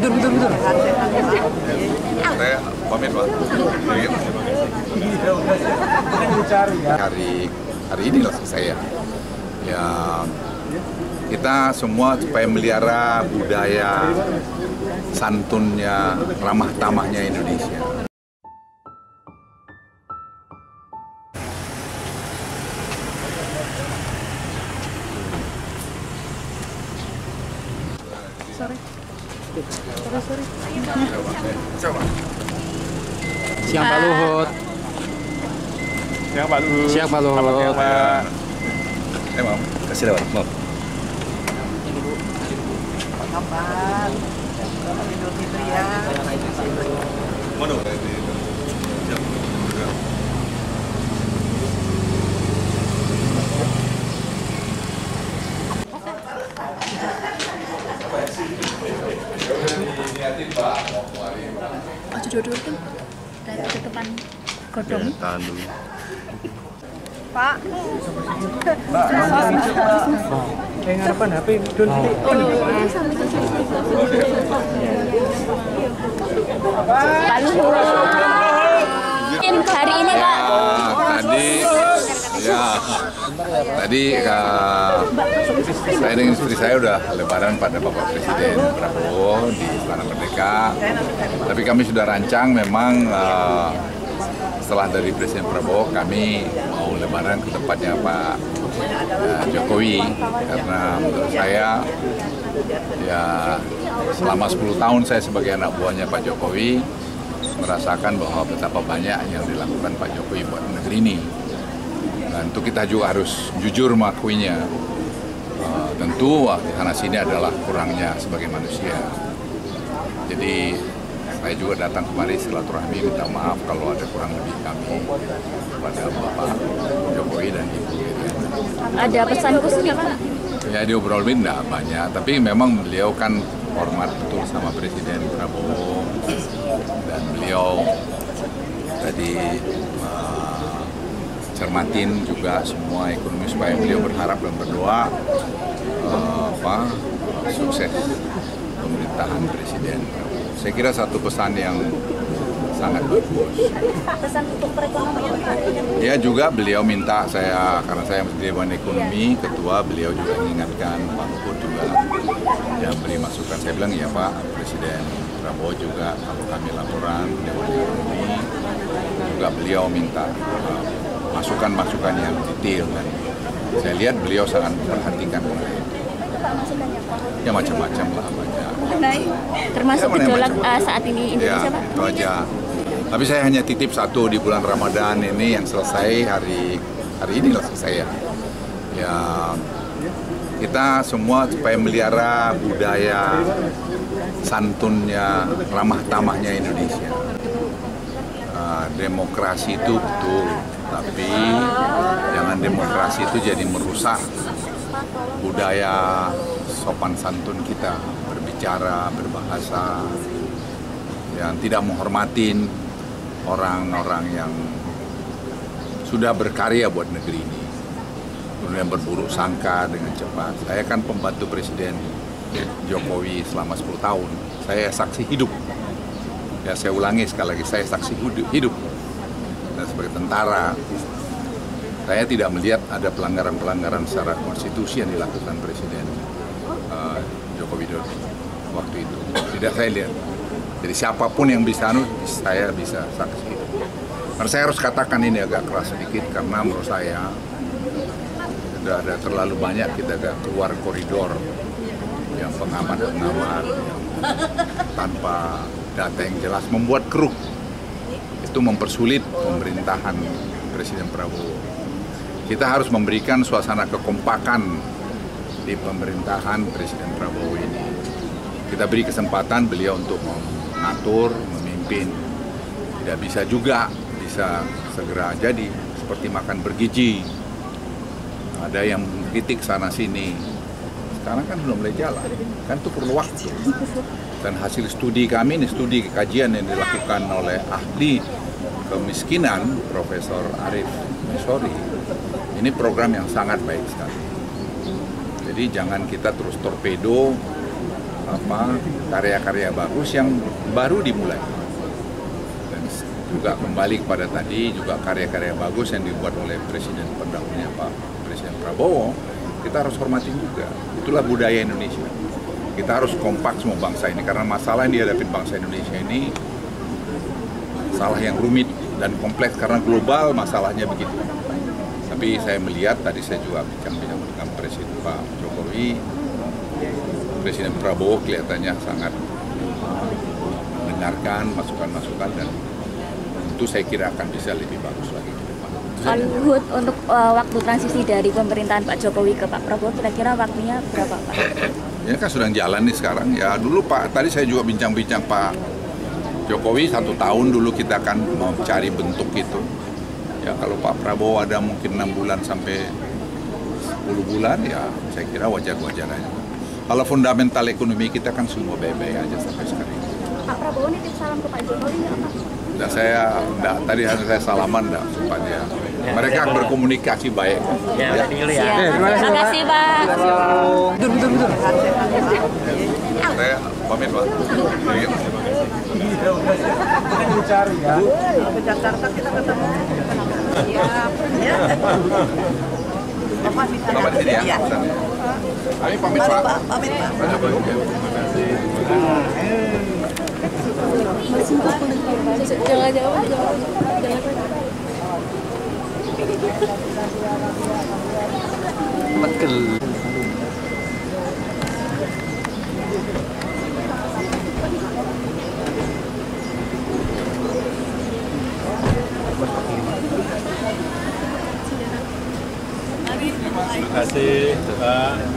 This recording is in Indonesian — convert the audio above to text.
Betul. Saya pamit, Pak. Hari ini lah saya. Ya, kita semua supaya melihara budaya santunnya, ramah tamahnya Indonesia. Sorry. Coba. Siang Pak Luhut. Siang Pak Luhut. Siang Pak Luhut. Selamat siang, Pak. Mam. Kasih lewat, Mam. Apa kabar? Selamat Idul Fitri ya. Mana? Ojo duduk tuh, dari depan godong. Pak. Ngarepan HP Dun. Pak Luhut. Hari ini Pak. Tadi saya dengan istri saya udah lebaran pada Bapak Presiden Prabowo di Istana Merdeka. Tapi kami sudah rancang memang setelah dari Presiden Prabowo kami mau lebaran ke tempatnya Pak Jokowi, karena menurut saya ya selama 10 tahun saya sebagai anak buahnya Pak Jokowi merasakan bahwa betapa banyak yang dilakukan Pak Jokowi buat negeri ini. Dan itu kita juga harus jujur mengakuinya. Tentu di sana sini adalah kurangnya sebagai manusia. Jadi saya juga datang kemari silaturahmi minta maaf kalau ada kurang lebih kami kepada Bapak Jokowi dan Ibu Iriana. Ada pesan khusus nggak Pak? Ya diobrolin enggak banyak, tapi memang beliau kan hormat betul sama Presiden Prabowo dan beliau tadi cermatin juga semua ekonomi supaya beliau berharap dan berdoa sukses pemerintahan Presiden Prabowo. Saya kira satu pesan yang sangat bagus. Pesan untuk perekonomian Pak? Ya juga beliau minta saya, karena saya Dewan Ekonomi, ketua beliau juga mengingatkan, Pak Luhut juga yang beri masukan. Saya bilang ya Pak, Presiden Prabowo juga kalau kami laporan Dewan Ekonomi, juga beliau minta masukan-masukan yang detail, dan saya lihat beliau sangat memperhatikan mengenai itu. Ya macam-macam lah banyak. Termasuk gejolak saat ini Indonesia Ya, Pak? itu aja. Tapi saya hanya titip satu di bulan Ramadan ini yang selesai hari ini lah selesai ya. Ya kita semua supaya melihara budaya santunnya, ramah tamahnya Indonesia. Demokrasi itu betul, tapi jangan demokrasi itu jadi merusak budaya sopan santun kita, berbicara, berbahasa, yang tidak menghormatin orang-orang yang sudah berkarya buat negeri ini, kemudian berburuk sangka dengan cepat. Saya kan pembantu Presiden Jokowi selama 10 tahun, saya saksi hidup. Ya saya ulangi sekali lagi, saya saksi hidup. Dan sebagai tentara, saya tidak melihat ada pelanggaran-pelanggaran secara konstitusi yang dilakukan Presiden Joko Widodo waktu itu. Tidak saya lihat. Jadi siapapun yang bisa, saya bisa saksi. Karena saya harus katakan ini agak keras sedikit, karena menurut saya sudah ada terlalu banyak kita agak keluar koridor yang pengamat-pengamat yang tanpa data yang jelas membuat keruh. Itu mempersulit pemerintahan Presiden Prabowo. Kita harus memberikan suasana kekompakan di pemerintahan Presiden Prabowo ini. Kita beri kesempatan beliau untuk mengatur, memimpin. Tidak bisa juga bisa segera jadi seperti makan bergizi. Ada yang kritik sana sini. Sekarang kan belum mulai jalan, kan itu perlu waktu. Dan hasil studi kami, ini studi kajian yang dilakukan oleh ahli kemiskinan, Profesor Arif Mesori, ini program yang sangat baik sekali. Jadi jangan kita terus torpedo karya-karya bagus yang baru dimulai. Dan juga kembali kepada tadi, juga karya-karya bagus yang dibuat oleh Presiden pendahulunya Pak Presiden Prabowo, kita harus hormati juga. Itulah budaya Indonesia. Kita harus kompak semua bangsa ini, karena masalah yang dihadapi bangsa Indonesia ini masalah yang rumit dan kompleks, karena global masalahnya begitu. Tapi saya melihat, tadi saya juga bincang-bincang dengan Presiden Pak Jokowi, Presiden Prabowo kelihatannya sangat mendengarkan masukan-masukan, dan itu saya kira akan bisa lebih bagus lagi ke depan. Pak Luhut, untuk waktu transisi dari pemerintahan Pak Jokowi ke Pak Prabowo, kira-kira waktunya berapa, Pak? Ini kan sedang jalan nih sekarang. Ya dulu Pak, tadi saya juga bincang-bincang Pak Jokowi 1 tahun dulu kita akan mau cari bentuk itu. Ya kalau Pak Prabowo ada mungkin 6 bulan sampai 10 bulan, ya saya kira wajar-wajar aja. Kalau fundamental ekonomi kita kan semua baik-baik aja sampai sekarang. Pak Prabowo nitip salam ke Pak Jokowi nggak, Pak? Dan tadi saya salaman supaya mereka berkomunikasi baik. Ya, Terima kasih, Pak. Betul. Saya pamit Pak. Dicari ya. Ke Jakarta kita ketemu. Ya. Bapak di sana. Bapak di sini ya. Kami pamit Mari Pak. Pak, pamit Pak. Pak Jokowi. Terima kasih. Jangan jawab. Betul. Terima kasih, Pak.